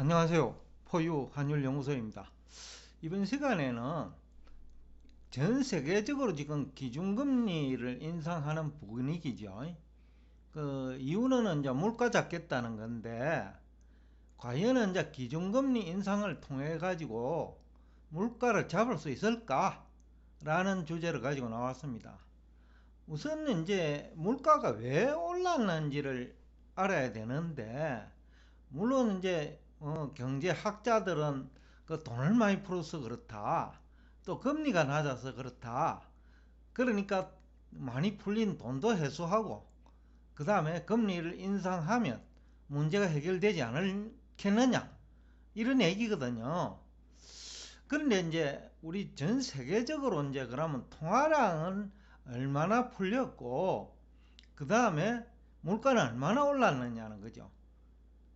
안녕하세요. 포유 환율연구소입니다. 이번 시간에는 전 세계적으로 지금 기준금리를 인상하는 분위기죠. 그 이유는 이제 물가 잡겠다는 건데, 과연 이제 기준금리 인상을 통해 가지고 물가를 잡을 수 있을까라는 주제를 가지고 나왔습니다. 우선 이제 물가가 왜 올랐는지를 알아야 되는데, 물론 이제 경제학자들은 그 돈을 많이 풀어서 그렇다, 또 금리가 낮아서 그렇다, 그러니까 많이 풀린 돈도 회수하고 그 다음에 금리를 인상하면 문제가 해결되지 않겠느냐, 이런 얘기거든요. 그런데 이제 우리 전 세계적으로 이제 그러면 통화량은 얼마나 풀렸고 그 다음에 물가는 얼마나 올랐느냐는 거죠.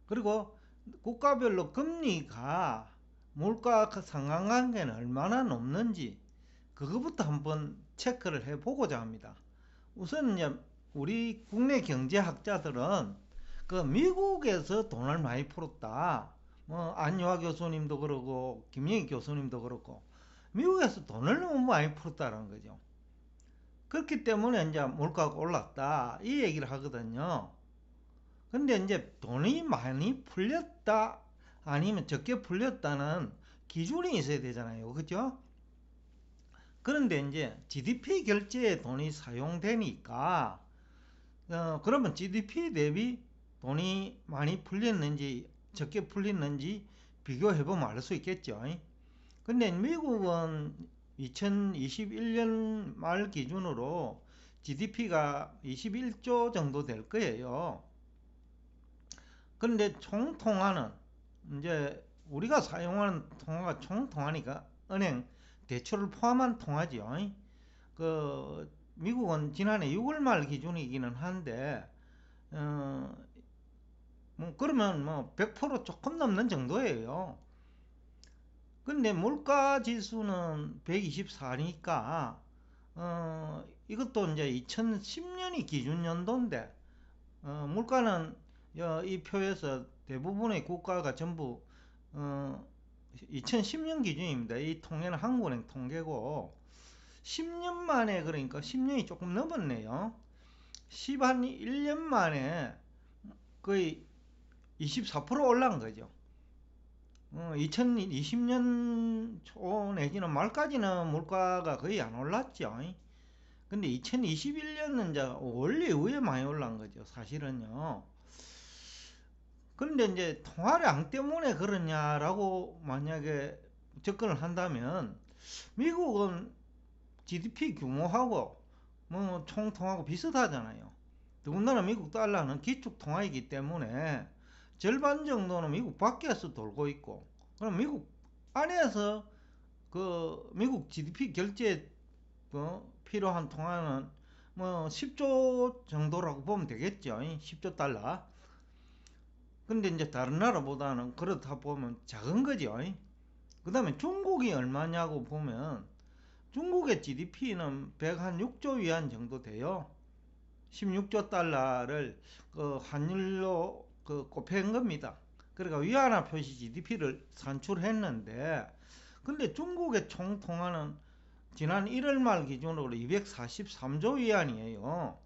그리고 국가별로 금리가 물가 상관관계는 얼마나 높는지 그거부터 한번 체크를 해보고자 합니다. 우선 이제 우리 국내 경제학자들은 그 미국에서 돈을 많이 풀었다, 뭐 안유아 교수님도 그러고 김영희 교수님도 그렇고 미국에서 돈을 너무 많이 풀었다는 거죠. 그렇기 때문에 이제 물가가 올랐다, 이 얘기를 하거든요. 근데 이제 돈이 많이 풀렸다 아니면 적게 풀렸다는 기준이 있어야 되잖아요. 그죠? 그런데 이제 GDP 결제에 돈이 사용되니까 그러면 GDP 대비 돈이 많이 풀렸는지 적게 풀렸는지 비교해보면 알 수 있겠죠. 근데 미국은 2021년 말 기준으로 GDP가 21조 정도 될 거예요. 그런데 총통화는 이제 우리가 사용하는 통화가 총통화니까 은행 대출을 포함한 통화죠. 그 미국은 지난해 6월 말 기준이기는 한데 뭐 그러면 뭐 100% 조금 넘는 정도예요. 근데 물가 지수는 124니까 이것도 이제 2010년이 기준 연도인데 물가는 이 표에서 대부분의 국가가 전부 2010년 기준입니다. 이 통계는 한국은행 통계고 10년 만에, 그러니까 10년이 조금 넘었네요. 10한 1년 만에 거의 24% 올라간 거죠. 2020년 초 내지는 말까지는 물가가 거의 안 올랐죠. 근데 2021년은 이제 원래 이후에 많이 올라간 거죠, 사실은요. 그런데 이제 통화량 때문에 그러냐라고 만약에 접근을 한다면, 미국은 GDP 규모하고 뭐 총통하고 비슷하잖아요. 더군다나 미국 달러는 기축 통화이기 때문에 절반 정도는 미국 밖에서 돌고 있고, 그럼 미국 안에서 그 미국 GDP 결제에 필요한 통화는 뭐 10조 정도라고 보면 되겠죠. 10조 달러. 근데 이제 다른 나라보다는 그렇다 보면 작은 거죠. 그 다음에 중국이 얼마냐고 보면 중국의 GDP는 106조 위안 정도 돼요. 16조 달러를 그 환율로 곱한 겁니다. 그러니까 위안화 표시 GDP를 산출했는데, 근데 중국의 총 통화는 지난 1월 말 기준으로 243조 위안이에요.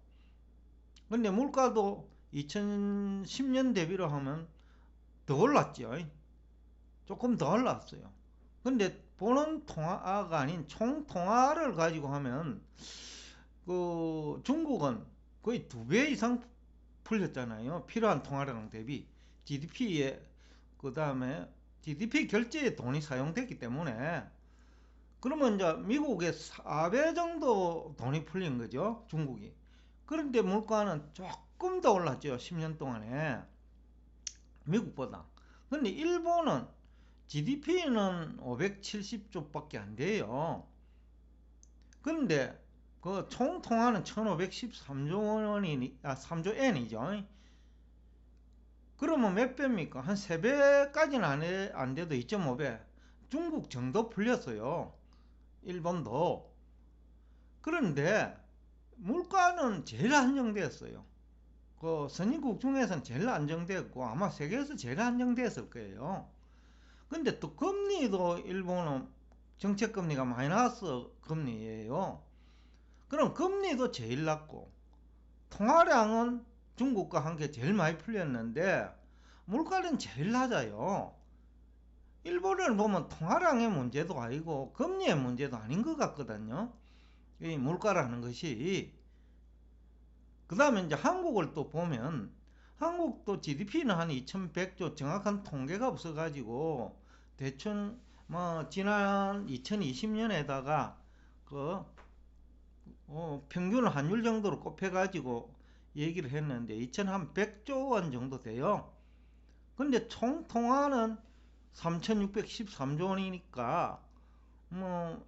근데 물가도 2010년 대비로 하면 더 올랐죠. 조금 더 올랐어요. 근데 보는 통화가 아닌 총 통화를 가지고 하면 그 중국은 거의 2배 이상 풀렸잖아요. 필요한 통화량 대비 GDP에, 그 다음에 GDP 결제에 돈이 사용됐기 때문에. 그러면 이제 미국의 4배 정도 돈이 풀린 거죠, 중국이. 그런데 물가는 조금 더 올랐죠, 10년 동안에, 미국보다. 근데 일본은 GDP는 570조밖에 안 돼요. 그런데 그 총 통화는 1513조 원이 3조 엔이죠. 그러면 몇 배입니까? 한 3배까지는 안 돼도 2.5배. 중국 정도 풀렸어요, 일본도. 그런데 물가는 제일 안정되었어요. 그 선진국 중에서는 제일 안정됐고 아마 세계에서 제일 안정됐을 거예요. 근데 또 금리도 일본은 정책 금리가 마이너스 금리예요. 그럼 금리도 제일 낮고 통화량은 중국과 함께 제일 많이 풀렸는데 물가는 제일 낮아요. 일본을 보면 통화량의 문제도 아니고 금리의 문제도 아닌 것 같거든요. 이 물가라는 것이. 그 다음에 이제 한국을 또 보면 한국도 GDP는 한 2100조 정확한 통계가 없어가지고 대충 뭐 지난 2020년에다가 그 평균 환율 정도로 꼽혀가지고 얘기를 했는데 2100조 원 정도 돼요. 근데 총 통화는 3613조 원이니까 뭐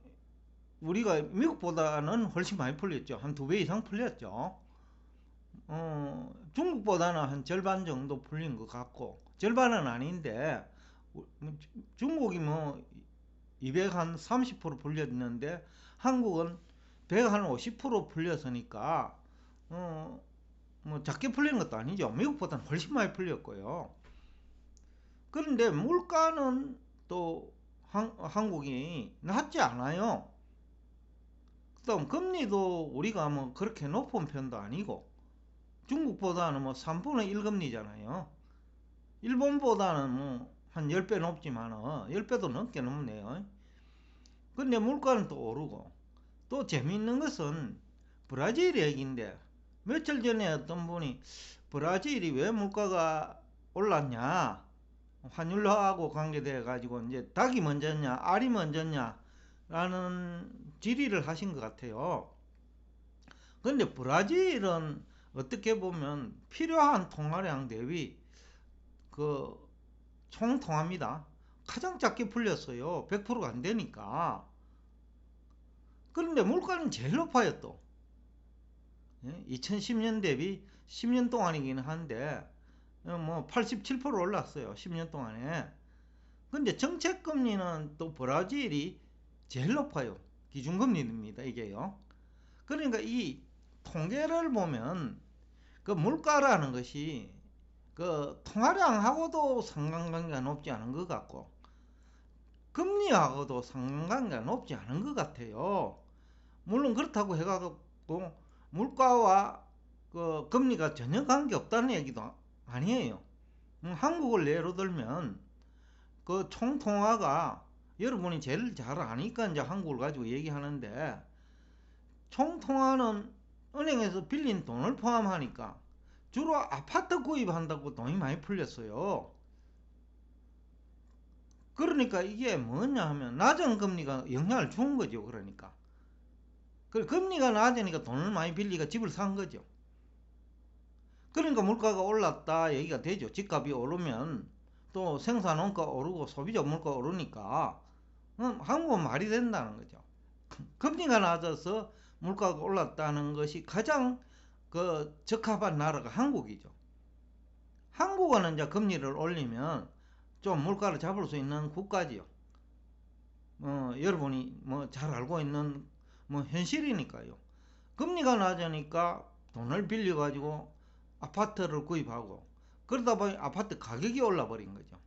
우리가 미국보다는 훨씬 많이 풀렸죠. 한 2배 이상 풀렸죠. 중국보다는 한 절반 정도 풀린 것 같고, 절반은 아닌데 중국이 뭐 230% 풀렸는데 한국은 150% 풀렸으니까 뭐 작게 풀린 것도 아니죠. 미국보다는 훨씬 많이 풀렸고요. 그런데 물가는 또 한국이 낮지 않아요. 그다음 금리도 우리가 뭐 그렇게 높은 편도 아니고 중국보다는 뭐 3분의 1 금리잖아요. 일본보다는 뭐 한 10배 높지만 10배도 넘게 넘네요. 근데 물가는 또 오르고 또 재미있는 것은 브라질 얘기인데 며칠 전에 어떤 분이 브라질이 왜 물가가 올랐냐, 환율하고 관계돼 가지고 이제 닭이 먼저냐 알이 먼저냐 라는 질의를 하신 것 같아요. 근데 브라질은 어떻게 보면 필요한 통화량 대비 그 총 통화입니다. 가장 작게 풀렸어요. 100%가 안 되니까. 그런데 물가는 제일 높아요 또. 2010년 대비 10년 동안이긴 한데 뭐 87% 올랐어요. 10년 동안에. 근데 정책금리는 또 브라질이 제일 높아요. 기준금리입니다. 이게요. 그러니까 이 통계를 보면 그 물가라는 것이 그 통화량하고도 상관관계가 높지 않은 것 같고 금리하고도 상관관계가 높지 않은 것 같아요. 물론 그렇다고 해가지고 물가와 그 금리가 전혀 관계 없다는 얘기도 아니에요. 한국을 예로 들면 그 총통화가 여러분이 제일 잘 아니까 이제 한국을 가지고 얘기하는데 총통화는 은행에서 빌린 돈을 포함하니까 주로 아파트 구입한다고 돈이 많이 풀렸어요. 그러니까 이게 뭐냐 하면 낮은 금리가 영향을 준 거죠. 그러니까 금리가 낮으니까 돈을 많이 빌리가 집을 산 거죠. 그러니까 물가가 올랐다 얘기가 되죠. 집값이 오르면 또 생산원가 오르고 소비자 물가 오르니까 한국은 말이 된다는 거죠. 금리가 낮아서 물가가 올랐다는 것이 가장 그 적합한 나라가 한국이죠. 한국은 이제 금리를 올리면 좀 물가를 잡을 수 있는 국가지요. 여러분이 뭐 잘 알고 있는 뭐 현실이니까요. 금리가 낮으니까 돈을 빌려가지고 아파트를 구입하고 그러다 보니 아파트 가격이 올라버린 거죠.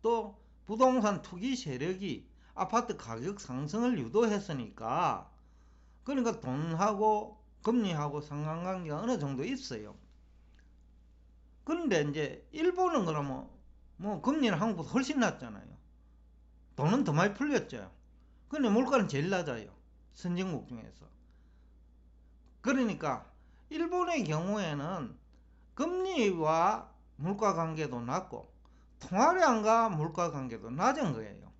또 부동산 투기 세력이 아파트 가격 상승을 유도했으니까 그러니까 돈하고 금리하고 상관관계가 어느 정도 있어요. 그런데 이제 일본은 그러면 뭐 금리는 한국보다 훨씬 낮잖아요. 돈은 더 많이 풀렸죠. 근데 물가는 제일 낮아요. 선진국 중에서. 그러니까 일본의 경우에는 금리와 물가 관계도 낮고 통화량과 물가 관계도 낮은 거예요.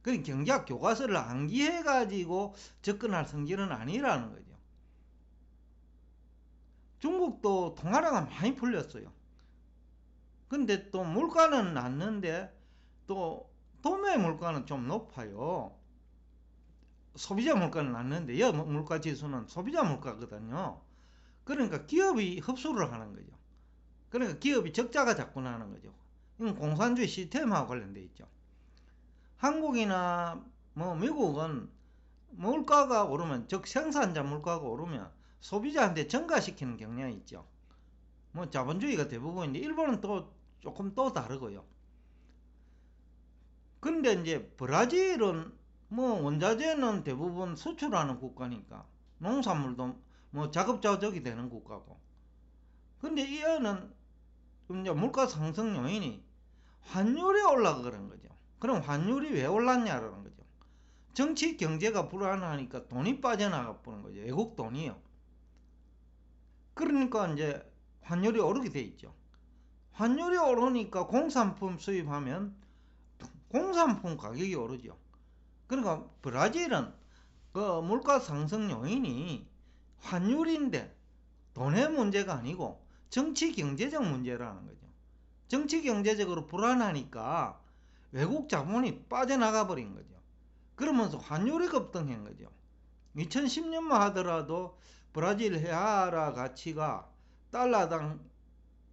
그 경제학 교과서를 암기해 가지고 접근할 성질은 아니라는 거죠. 중국도 통화량은 많이 풀렸어요. 근데 또 물가는 낮는데 또 도매 물가는 좀 높아요. 소비자 물가는 낮는데 여 물가 지수는 소비자 물가거든요. 그러니까 기업이 흡수를 하는 거죠. 그러니까 기업이 적자가 자꾸 나는 거죠. 이건 공산주의 시스템하고 관련돼 있죠. 한국이나 뭐 미국은 물가가 오르면 즉 생산자 물가가 오르면 소비자한테 전가시키는 경향이 있죠. 뭐 자본주의가 대부분인데 일본은 또 조금 또 다르고요. 근데 이제 브라질은 뭐 원자재는 대부분 수출하는 국가니까 농산물도 뭐 자급자족이 되는 국가고. 근데 이 애는 이제 물가 상승 요인이 환율이 올라가는 거죠. 그럼 환율이 왜 올랐냐라는 거죠. 정치 경제가 불안하니까 돈이 빠져나가 버는 거죠. 외국 돈이요. 그러니까 이제 환율이 오르게 돼 있죠. 환율이 오르니까 공산품 수입하면 공산품 가격이 오르죠. 그러니까 브라질은 그 물가 상승 요인이 환율인데 돈의 문제가 아니고 정치 경제적 문제라는 거죠. 정치 경제적으로 불안하니까 외국 자본이 빠져나가 버린 거죠. 그러면서 환율이 급등한 거죠. 2010년만 하더라도 브라질 헤아라 가치가 달러당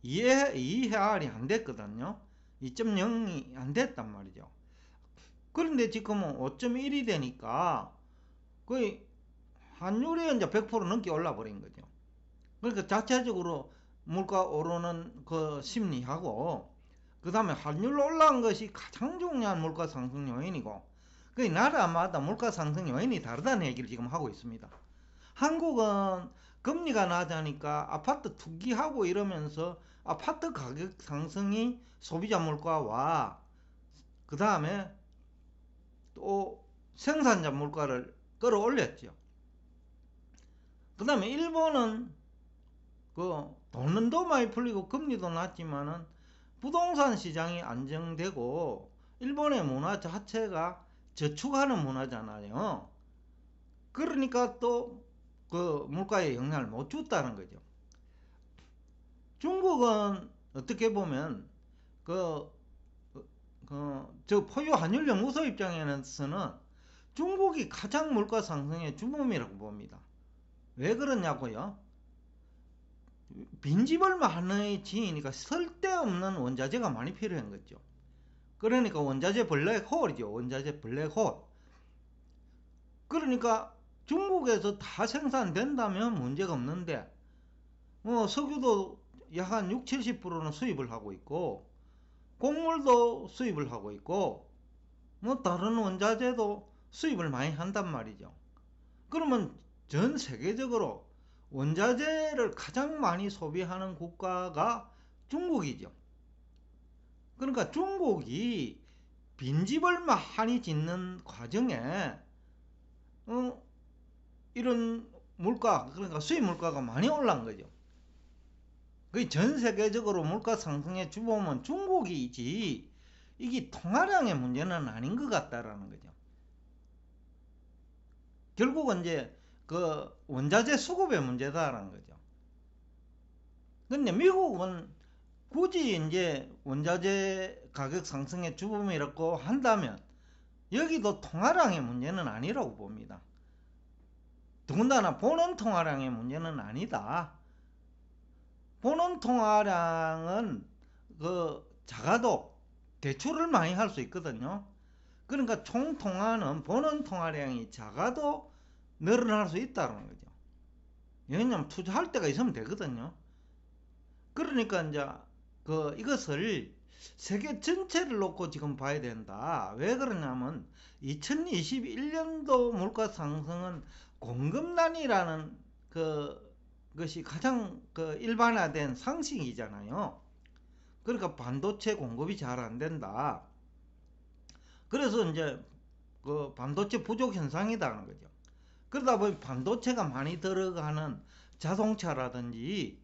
2헤알이 안 됐거든요. 2.0이 안 됐단 말이죠. 그런데 지금은 5.1이 되니까 거의 환율이 이제 100% 넘게 올라 버린 거죠. 그러니까 자체적으로 물가 오르는 그 심리하고 그 다음에 환율 올라간 것이 가장 중요한 물가 상승 요인이고 그 나라마다 물가 상승 요인이 다르다는 얘기를 지금 하고 있습니다. 한국은 금리가 낮으니까 아파트 투기하고 이러면서 아파트 가격 상승이 소비자 물가와 그 다음에 또 생산자 물가를 끌어올렸죠. 그 다음에 일본은 그 돈도 많이 풀리고 금리도 낮지만은 부동산 시장이 안정되고 일본의 문화 자체가 저축하는 문화잖아요. 그러니까 또 그 물가에 영향을 못 줬다는 거죠. 중국은 어떻게 보면 그, 저 포유 환율 연구소 입장에서는 중국이 가장 물가 상승의 주범이라고 봅니다. 왜 그러냐고요? 빈집을 많이 지으니까 쓸데없는 원자재가 많이 필요한 거죠. 그러니까 원자재 블랙홀이죠. 원자재 블랙홀. 그러니까 중국에서 다 생산된다면 문제가 없는데 석유도 약 한 6, 70%는 수입을 하고 있고 곡물도 수입을 하고 있고 뭐 다른 원자재도 수입을 많이 한단 말이죠. 그러면 전 세계적으로 원자재를 가장 많이 소비하는 국가가 중국이죠. 그러니까 중국이 빈집을 많이 짓는 과정에 이런 물가, 그러니까 수입 물가가 많이 올라간 거죠. 그 전 세계적으로 물가 상승의 주범은 중국이지 이게 통화량의 문제는 아닌 것 같다라는 거죠. 결국은 이제 그 원자재 수급의 문제다라는 거죠. 근데 미국은 굳이 이제 원자재 가격 상승의 주범이라고 한다면 여기도 통화량의 문제는 아니라고 봅니다. 더군다나 보는 통화량의 문제는 아니다. 보는 통화량은 그 작아도 대출을 많이 할 수 있거든요. 그러니까 총 통화는 보는 통화량이 작아도 늘어날 수 있다는 거죠. 왜냐면 투자할 때가 있으면 되거든요. 그러니까 이제 이것을 세계 전체를 놓고 지금 봐야 된다. 왜 그러냐면 2021년도 물가 상승은 공급난이라는 것이 가장 일반화된 상식이잖아요. 그러니까 반도체 공급이 잘 안 된다. 그래서 이제 반도체 부족 현상이라는 거죠. 그러다 보니 반도체가 많이 들어가는 자동차라든지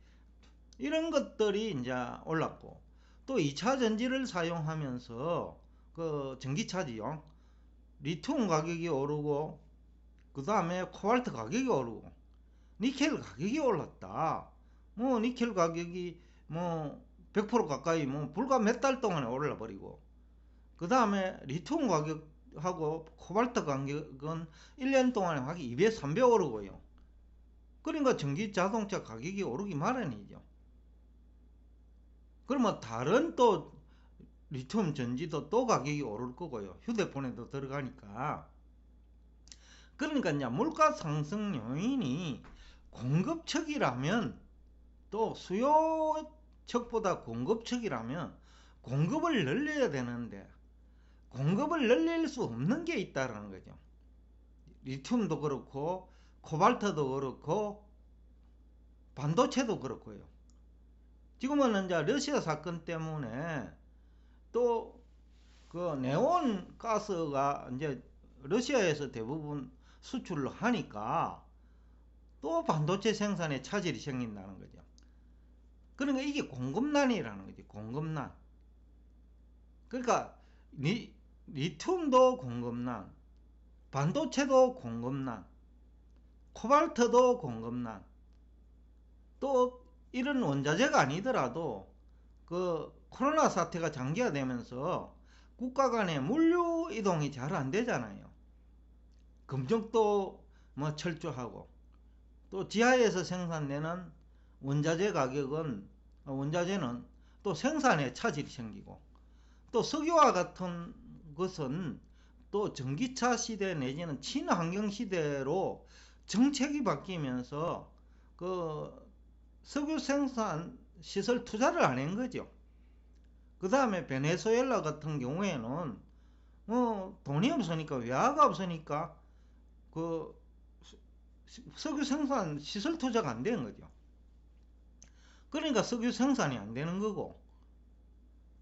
이런 것들이 이제 올랐고 또 2차 전지를 사용하면서 전기차지요. 리튬 가격이 오르고 그 다음에 코발트 가격이 오르고 니켈 가격이 올랐다. 뭐 니켈 가격이 뭐 100% 가까이 뭐 불과 몇 달 동안에 올라 버리고 그 다음에 리튬 가격하고 코발트 가격은 1년 동안에 확 2배, 3배 오르고요. 그러니까 전기 자동차 가격이 오르기 마련이죠. 그러면 다른 또 리튬 전지도 또 가격이 오를 거고요. 휴대폰에도 들어가니까. 그러니까 이제 물가 상승 요인이 공급 측이라면 또 수요 측보다 공급 측이라면 공급을 늘려야 되는데 공급을 늘릴 수 없는 게 있다는 거죠. 리튬도 그렇고 코발트도 그렇고 반도체도 그렇고요. 지금은 이제 러시아 사건 때문에 또 그 네온 가스가 이제 러시아에서 대부분 수출을 하니까 또 반도체 생산에 차질이 생긴다는 거죠. 그러니까 이게 공급난이라는 거지. 공급난. 그러니까 리튬도 공급난, 반도체도 공급난, 코발트도 공급난. 또 이런 원자재가 아니더라도 그 코로나 사태가 장기화되면서 국가 간의 물류 이동이 잘 안 되잖아요. 금속도 뭐 철저하고 또 지하에서 생산되는 원자재는 또 생산에 차질이 생기고 또 석유와 같은 것은 또 전기차 시대 내지는 친환경 시대로 정책이 바뀌면서 그 석유 생산 시설 투자를 안 한 거죠. 그 다음에 베네수엘라 같은 경우에는 돈이 없으니까 외화가 없으니까 그 석유 생산 시설 투자가 안 되는 거죠. 그러니까 석유 생산이 안 되는 거고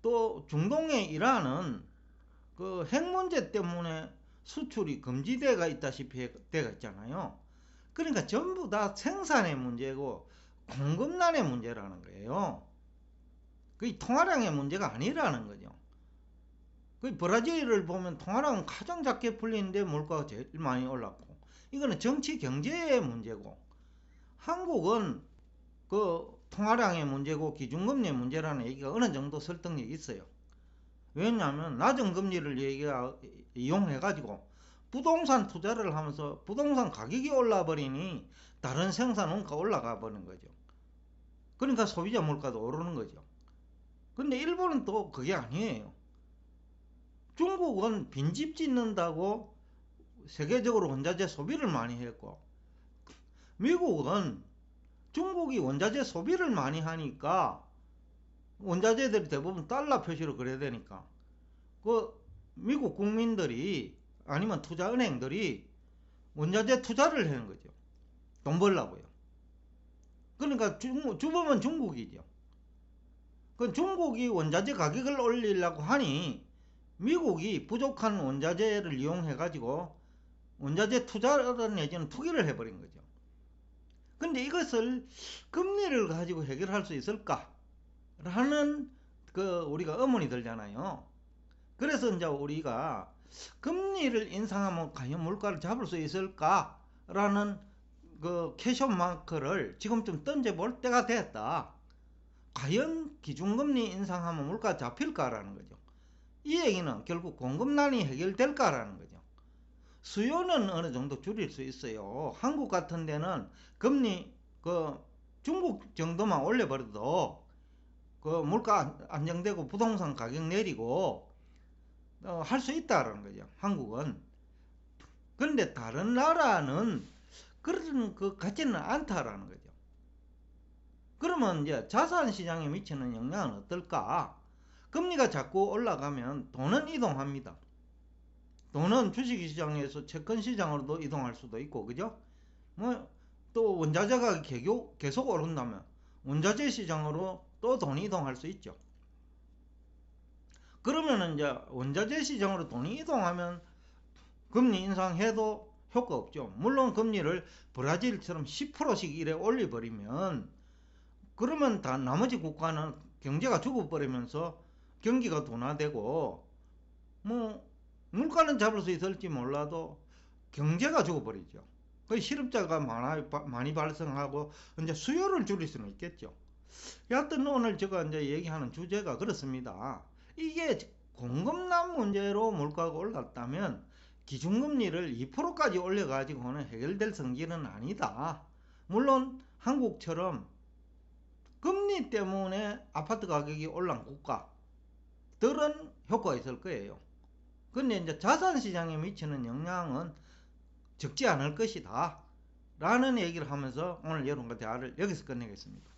또 중동의 이란은 그 핵 문제 때문에 수출이 금지되가 있다시피 되가 있잖아요. 그러니까 전부 다 생산의 문제고 공급난의 문제라는 거예요. 그 통화량의 문제가 아니라는 거죠. 그 브라질을 보면 통화량은 가장 작게 풀리는데 물가가 제일 많이 올랐고 이거는 정치 경제의 문제고 한국은 그 통화량의 문제고 기준금리의 문제라는 얘기가 어느 정도 설득력이 있어요. 왜냐하면 낮은 금리를 이용해 가지고 부동산 투자를 하면서 부동산 가격이 올라 버리니 다른 생산 원가가 올라가 버리는 거죠. 그러니까 소비자 물가도 오르는 거죠. 근데 일본은 또 그게 아니에요. 중국은 빈집 짓는다고 세계적으로 원자재 소비를 많이 했고 미국은 중국이 원자재 소비를 많이 하니까 원자재들이 대부분 달러 표시로 그래야 되니까 그 미국 국민들이 아니면 투자은행들이 원자재 투자를 하는 거죠. 돈 벌라고요. 그러니까 주범은 중국이죠. 그 중국이 원자재 가격을 올리려고 하니 미국이 부족한 원자재를 이용해 가지고 원자재 투자를 내지는 투기를 해버린 거죠. 근데 이것을 금리를 가지고 해결할 수 있을까? 라는 그 우리가 의문이 들잖아요. 그래서 이제 우리가 금리를 인상하면 과연 물가를 잡을 수 있을까? 라는 그 캐션 마크를 지금쯤 던져볼 때가 됐다. 과연 기준금리 인상하면 물가 잡힐까라는 거죠. 이 얘기는 결국 공급난이 해결될까라는 거죠. 수요는 어느 정도 줄일 수 있어요. 한국 같은 데는 금리 중국 정도만 올려버려도 그 물가 안정되고 부동산 가격 내리고 할 수 있다라는 거죠. 한국은. 그런데 다른 나라는 그런 것 같지는 않다라는 거죠. 그러면 이제 자산 시장에 미치는 영향은 어떨까? 금리가 자꾸 올라가면 돈은 이동합니다. 돈은 주식시장에서 채권 시장으로도 이동할 수도 있고, 그죠? 또 원자재가 계속 오른다면 원자재 시장으로 또 돈이 이동할 수 있죠. 그러면은 이제 원자재 시장으로 돈이 이동하면 금리 인상해도 효과 없죠. 물론 금리를 브라질처럼 10%씩 이래 올려버리면 그러면 다 나머지 국가는 경제가 죽어버리면서 경기가 둔화되고 물가는 잡을 수 있을지 몰라도 경제가 죽어버리죠. 그 실업자가 많이 발생하고 이제 수요를 줄일 수는 있겠죠. 여하튼 오늘 제가 이제 얘기하는 주제가 그렇습니다. 이게 공급난 문제로 물가가 올랐다면 기준금리를 2%까지 올려가지고는 해결될 성질은 아니다. 물론 한국처럼 금리 때문에 아파트 가격이 올란 국가들은 효과가 있을 거예요. 근데 이제 자산시장에 미치는 영향은 적지 않을 것이다. 라는 얘기를 하면서 오늘 여러분과 대화를 여기서 끝내겠습니다.